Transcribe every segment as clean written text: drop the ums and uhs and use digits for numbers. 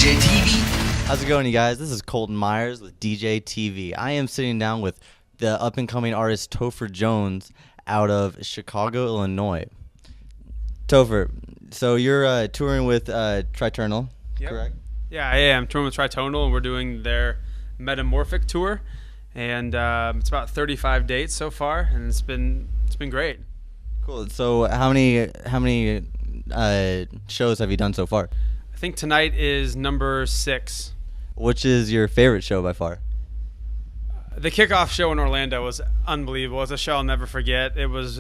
DJ TV. How's it going, you guys? This is Colton Myers with DJ TV. I am sitting down with the up-and-coming artist Topher Jones out of Chicago, Illinois. Topher, so you're touring with Triturnal, correct? Yeah, I am touring with Tritonal, and we're doing their Metamorphic tour, and it's about 35 dates so far, and it's been great. Cool. So how many shows have you done so far? I think tonight is number 6. Which is your favorite show by far? The kickoff show in Orlando was unbelievable. It's a show I'll never forget. It was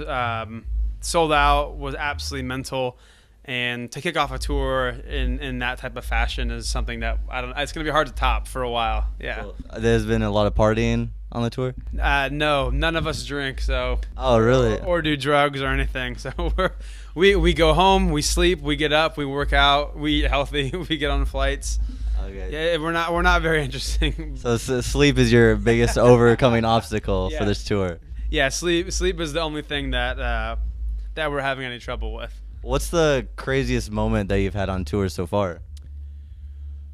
sold out, was absolutely mental, and to kick off a tour in that type of fashion is something that it's going to be hard to top for a while. Yeah. Cool. There's been a lot of partying on the tour? No, none of us drink, so. Oh, really? Or do drugs or anything. So we go home, we sleep, we get up, we work out, we eat healthy, we get on flights. Okay. Yeah, we're not very interesting. So sleep is your biggest overcoming obstacle for this tour. Yeah, sleep is the only thing that we're having any trouble with. What's the craziest moment that you've had on tour so far?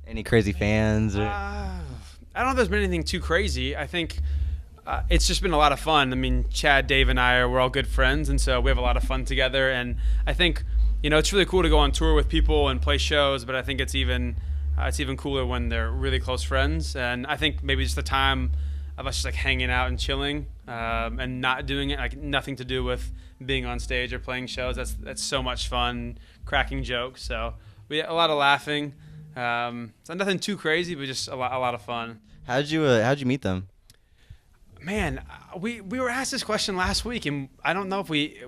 Any crazy fans? Or? I don't know if there's been anything too crazy. I think it's just been a lot of fun. I mean, Chad, Dave, and we're all good friends, and so we have a lot of fun together. And I think, it's really cool to go on tour with people and play shows, but I think it's even cooler when they're really close friends. And I think maybe just the time of us just like hanging out and chilling and not doing it, like nothing to do with being on stage or playing shows. That's so much fun, cracking jokes. So we had a lot of laughing. So nothing too crazy, but just a lot of fun. How'd you meet them? Man, we were asked this question last week, and I don't know if we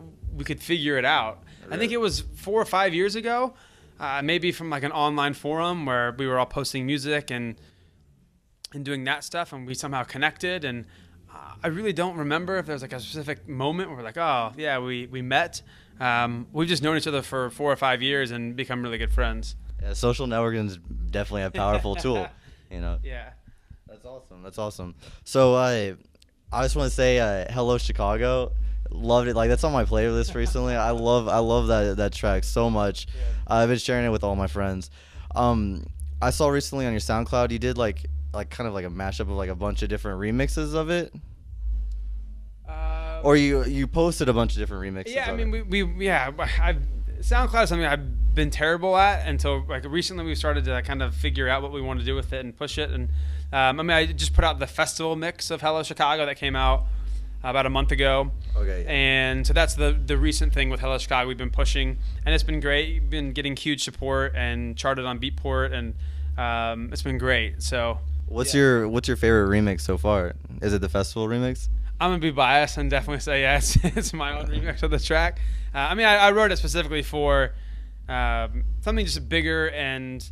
could figure it out. Really? I think it was 4 or 5 years ago, maybe from like an online forum where we were all posting music and doing that stuff, and we somehow connected. And I really don't remember if there was like a specific moment where we're like, oh yeah, we met. We've just known each other for 4 or 5 years and become really good friends. Yeah, social networking is definitely a powerful tool. Yeah. That's awesome. So I just want to say hello Chicago. Loved it. Like that's on my playlist recently. I love that track so much. Yeah. I've been sharing it with all my friends. I saw recently on your SoundCloud you did like kind of like a mashup of like a bunch of different remixes of it. Or you posted a bunch of different remixes. Yeah, I mean SoundCloud is something I've been terrible at until like recently we started to kind of figure out what we want to do with it and push it. And I just put out the festival mix of Hello Chicago that came out about a month ago. Okay. And so that's the recent thing with Hello Chicago we've been pushing, and it's been great. We've been getting huge support and charted on Beatport, and it's been great. So what's your favorite remix so far? Is it the festival remix? I'm gonna be biased and definitely say yes. It's my own remix of the track. I wrote it specifically for something just bigger and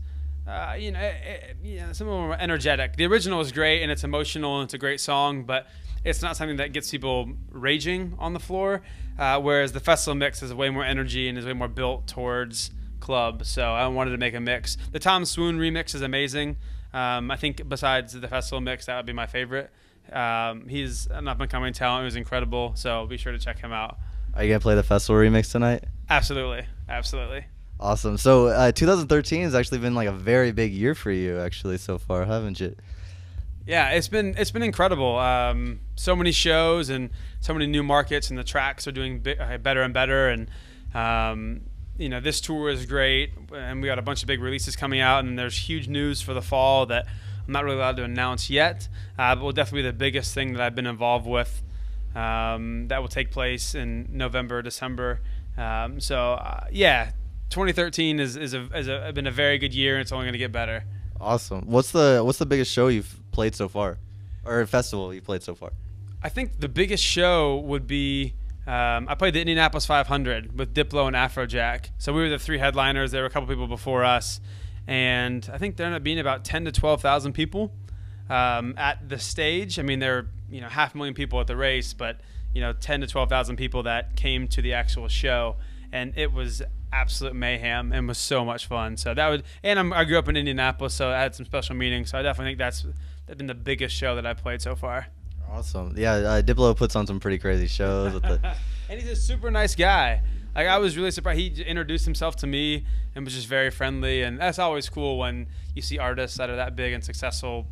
something more energetic. The original is great and it's emotional and it's a great song, but it's not something that gets people raging on the floor. Whereas the festival mix is way more energy and is way more built towards club. So I wanted to make a mix. The Tom Swoon remix is amazing. I think besides the festival mix, that would be my favorite. He's an up-and-coming talent who's incredible, so be sure to check him out. Are you going to play the festival remix tonight? Absolutely. Awesome. So 2013 has actually been like a very big year for you actually so far, haven't you? Yeah, it's been incredible. So many shows and so many new markets, and the tracks are doing better and better. And this tour is great, and we got a bunch of big releases coming out, and there's huge news for the fall that I'm not really allowed to announce yet, but will definitely be the biggest thing that I've been involved with. That will take place in November, December. 2013 has been a very good year, and it's only going to get better. Awesome. What's the biggest show you've played so far, or festival you've played so far? I think the biggest show would be I played the Indianapolis 500 with Diplo and Afrojack. So we were the 3 headliners. There were a couple people before us, and I think there ended up being about 10 to 12,000 people at the stage. I mean, there were 500,000 people at the race, but 10 to 12,000 people that came to the actual show, and it was absolute mayhem and was so much fun. So I grew up in Indianapolis, so I had some special meanings. So I definitely think that's been the biggest show that I played so far. Awesome. Yeah, Diplo puts on some pretty crazy shows. And he's a super nice guy. Like I was really surprised. He introduced himself to me and was just very friendly, and that's always cool when you see artists that are that big and successful.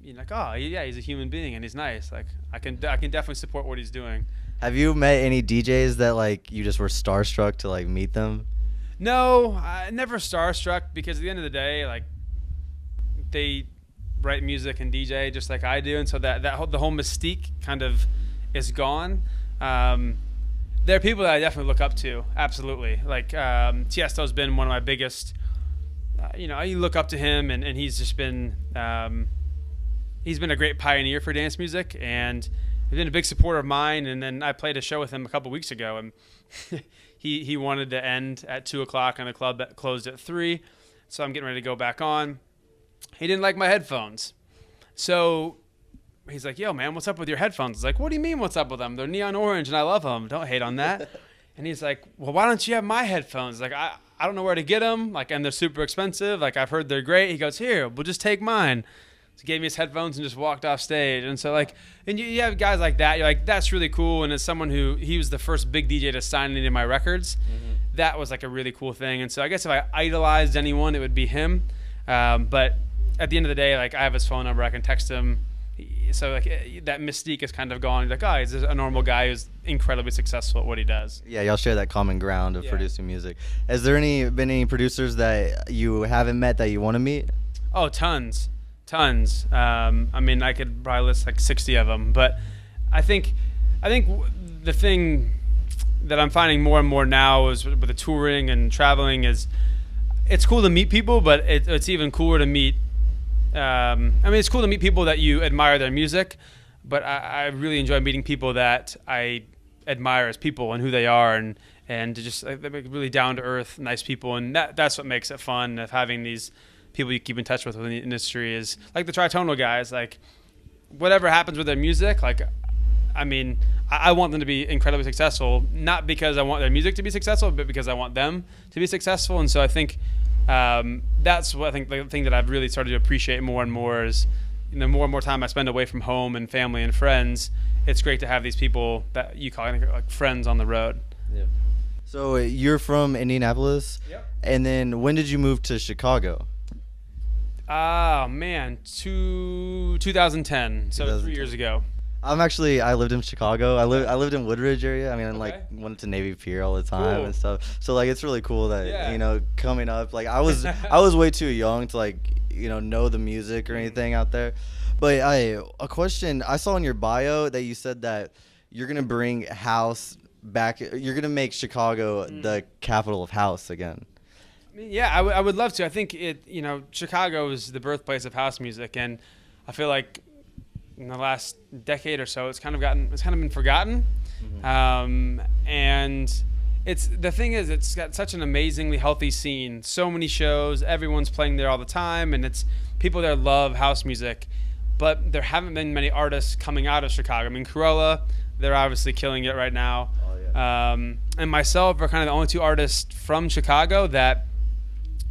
You're like, oh yeah, he's a human being and he's nice. Like I can definitely support what he's doing. Have you met any DJs that like you just were starstruck to like meet them? No, I never starstruck because at the end of the day, like they write music and DJ just like I do, and so the whole mystique kind of is gone. There are people that I definitely look up to, absolutely. Like Tiesto's been one of my biggest. You look up to him, and he's just been he's been a great pioneer for dance music, and he's been a big supporter of mine. And then I played a show with him a couple weeks ago, and he wanted to end at 2:00, and the club that closed at 3. So I'm getting ready to go back on. He didn't like my headphones, so he's like, "Yo, man, what's up with your headphones?" I was like, "What do you mean, what's up with them? They're neon orange, and I love them. Don't hate on that." And he's like, "Well, why don't you have my headphones?" Like, I don't know where to get them. Like, and they're super expensive. Like, I've heard they're great. He goes, "Here, we'll just take mine." So he gave me his headphones and just walked off stage. And so, like, and you have guys like that. You're like, that's really cool. And as someone he was the first big DJ to sign into my records, that was like a really cool thing. And so I guess if I idolized anyone, it would be him. But at the end of the day, like, I have his phone number. I can text him. So like that mystique is kind of gone. He's like, oh, he's a normal guy who's incredibly successful at what he does. Yeah, y'all share that common ground of producing music. Has there been any producers that you haven't met that you want to meet? Oh, tons. I mean, I could probably list like 60 of them. But I think the thing that I'm finding more and more now is with the touring and traveling is it's cool to meet people, but it's even cooler to meet. I mean, it's cool to meet people that you admire their music, but I really enjoy meeting people that I admire as people and who they are, and just they're really down to earth, nice people, and that's what makes it fun of having these people you keep in touch with within the industry. Is like the tritonal guys. Like whatever happens with their music, like I mean, I want them to be incredibly successful, not because I want their music to be successful, but because I want them to be successful, and so I think. That's what I think the thing that I've really started to appreciate more and more is, more and more time I spend away from home and family and friends. It's great to have these people that you call like friends on the road. Yeah. So you're from Indianapolis, and then when did you move to Chicago? Oh man, 2010. So 3 years ago. I lived in Chicago. I lived in Woodridge area. I mean, like went to Navy Pier all the time and stuff. So like it's really cool that coming up. Like I was way too young to like know the music or anything out there. But a question I saw in your bio that you said that you're gonna bring house back. You're gonna make Chicago the capital of house again. Yeah, I would love to. I think Chicago is the birthplace of house music, and I feel like in the last decade or so, it's kind of been forgotten. And the thing is, it's got such an amazingly healthy scene. So many shows, everyone's playing there all the time, and it's people there love house music. But there haven't been many artists coming out of Chicago. I mean, Cruella, they're obviously killing it right now. Oh, yeah. And myself are kind of the only two artists from Chicago that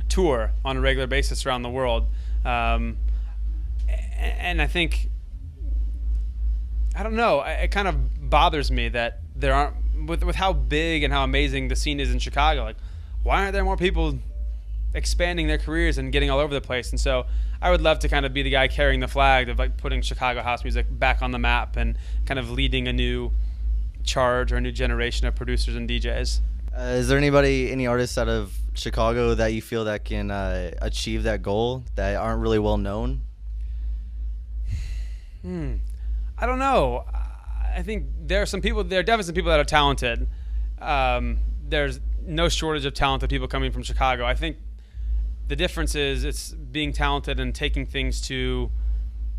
tour on a regular basis around the world. And I think, I don't know, it kind of bothers me that there aren't, with how big and how amazing the scene is in Chicago, like, why aren't there more people expanding their careers and getting all over the place? And so I would love to kind of be the guy carrying the flag of like putting Chicago house music back on the map and kind of leading a new charge or a new generation of producers and DJs. Is there any artists out of Chicago that you feel that can achieve that goal that aren't really well known? I don't know. I think there are definitely some people that are talented. There's no shortage of talented people coming from Chicago. I think the difference is it's being talented and taking things to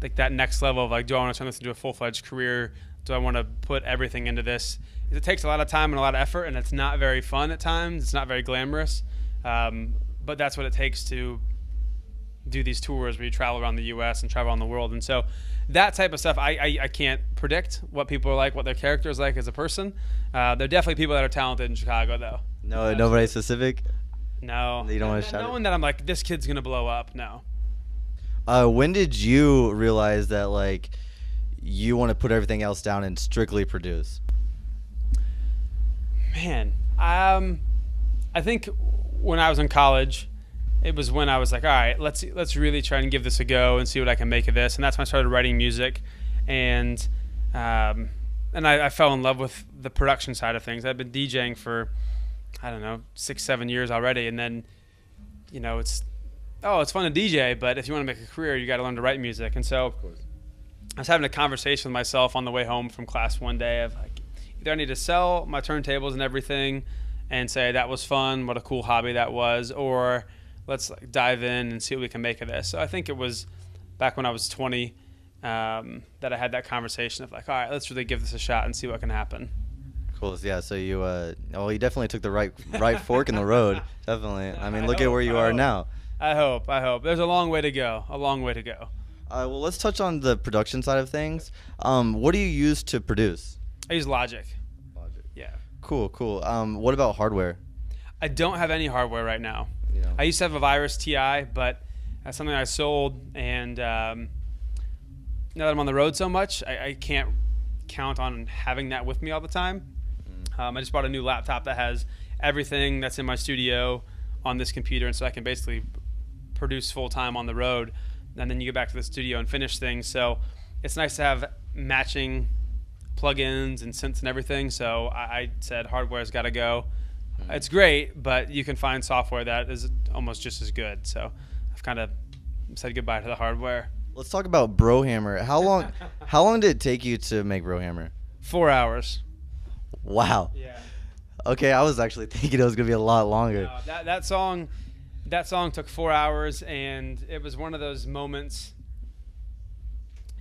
like that next level of like, do I want to turn this into a full-fledged career? Do I want to put everything into this? It takes a lot of time and a lot of effort, and it's not very fun at times. It's not very glamorous. But that's what it takes to do these tours where you travel around the U.S. and travel around the world. And so that type of stuff, I can't predict what people are like, what their character is like as a person. There are definitely people that are talented in Chicago, though. No, nobody specific? No. You don't want to shout No one that I'm like, this kid's going to blow up, no. When did you realize that, like, you want to put everything else down and strictly produce? Man, I think when I was in college, it was when I was like, all right, let's really try and give this a go and see what I can make of this. And that's when I started writing music, and I fell in love with the production side of things. I've been DJing for, I don't know, 6-7 years already, and then, it's fun to DJ, but if you want to make a career, you got to learn to write music. And so I was having a conversation with myself on the way home from class one day of like, either I need to sell my turntables and everything and say that was fun, what a cool hobby that was, or let's dive in and see what we can make of this. So I think it was back when I was 20 that I had that conversation of like, all right, let's really give this a shot and see what can happen. Cool. Yeah. So you definitely took the right fork in the road. Definitely. I mean, look at where you are now. I hope. There's a long way to go. Well, let's touch on the production side of things. What do you use to produce? I use Logic. Yeah. Cool. What about hardware? I don't have any hardware right now. Yeah. I used to have a Virus TI, but that's something I sold, and now that I'm on the road so much, I can't count on having that with me all the time. I just bought a new laptop that has everything that's in my studio on this computer, and so I can basically produce full-time on the road, and then you get back to the studio and finish things. So it's nice to have matching plugins and synths and everything. So I said hardware's got to go. It's great, but you can find software that is almost just as good. So I've kind of said goodbye to the hardware. Let's talk about Brohammer. How long did it take you to make Brohammer? 4 hours. Wow. Yeah. Okay, I was actually thinking it was gonna be a lot longer. No, that song took 4 hours, and it was one of those moments.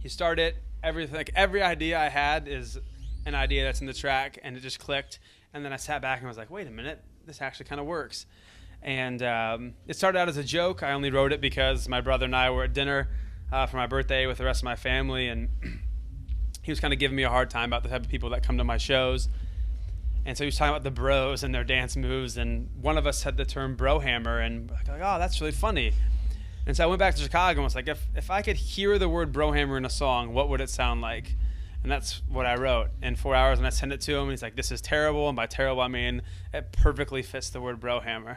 You start it, every idea I had is an idea that's in the track, and it just clicked. And then I sat back and was like, wait a minute, this actually kind of works. And it started out as a joke. I only wrote it because my brother and I were at dinner for my birthday with the rest of my family, and he was kind of giving me a hard time about the type of people that come to my shows. And so he was talking about the bros and their dance moves, and one of us had the term brohammer, and like, oh, that's really funny. And so I went back to Chicago and was like, if I could hear the word brohammer in a song, what would it sound like? And that's what I wrote in 4 hours, and I sent it to him, and he's like, this is terrible, and by terrible I mean it perfectly fits the word brohammer.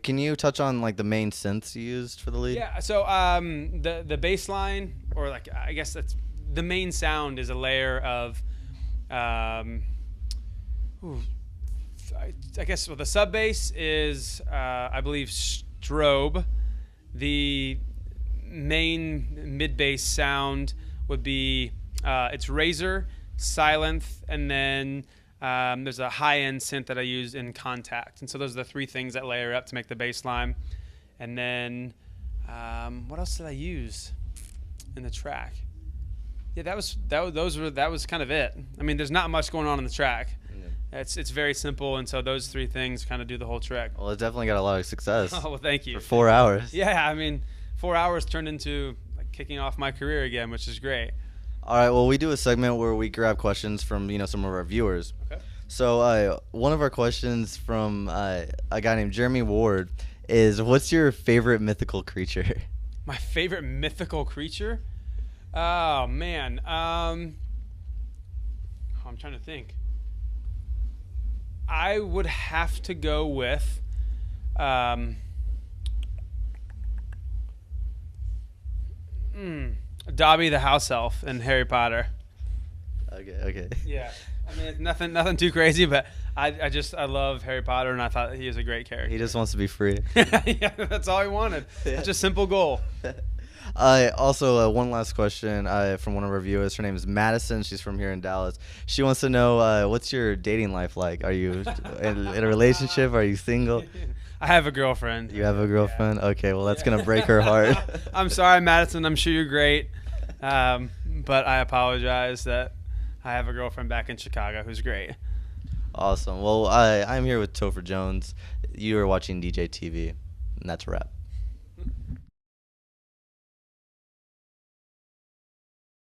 Can you touch on like the main synths you used for the lead? Yeah, so the bass line, or like I guess that's the main sound, is a layer of I guess the sub bass is I believe strobe. The main mid bass sound would be it's Razor, Sylenth, and then there's a high-end synth that I use in Contact. And so those are the three things that layer up to make the bass line. And then what else did I use in the track? Yeah, that was kind of it. I mean, there's not much going on in the track. Yeah. It's very simple, and so those three things kind of do the whole track. Well, it definitely got a lot of success. Oh, well, thank you. For 4 hours. Yeah, I mean, 4 hours turned into like kicking off my career again, which is great. All right, well, we do a segment where we grab questions from, some of our viewers. Okay. So one of our questions from a guy named Jeremy Ward is, what's your favorite mythical creature? My favorite mythical creature? Oh, man. I'm trying to think. I would have to go with Dobby the house elf in Harry Potter. Okay. Yeah. I mean, it's nothing too crazy, but I love Harry Potter, and I thought he was a great character. He just wants to be free. Yeah, that's all he wanted. Yeah. It's a simple goal. Also, one last question from one of our viewers. Her name is Madison. She's from here in Dallas. She wants to know, what's your dating life like? Are you in a relationship? Are you single? I have a girlfriend. You have a girlfriend? Yeah. Okay, well, that's going to break her heart. I'm sorry, Madison. I'm sure you're great. But I apologize that I have a girlfriend back in Chicago who's great. Awesome. Well, I'm here with Topher Jones. You are watching DJ TV, and that's a wrap.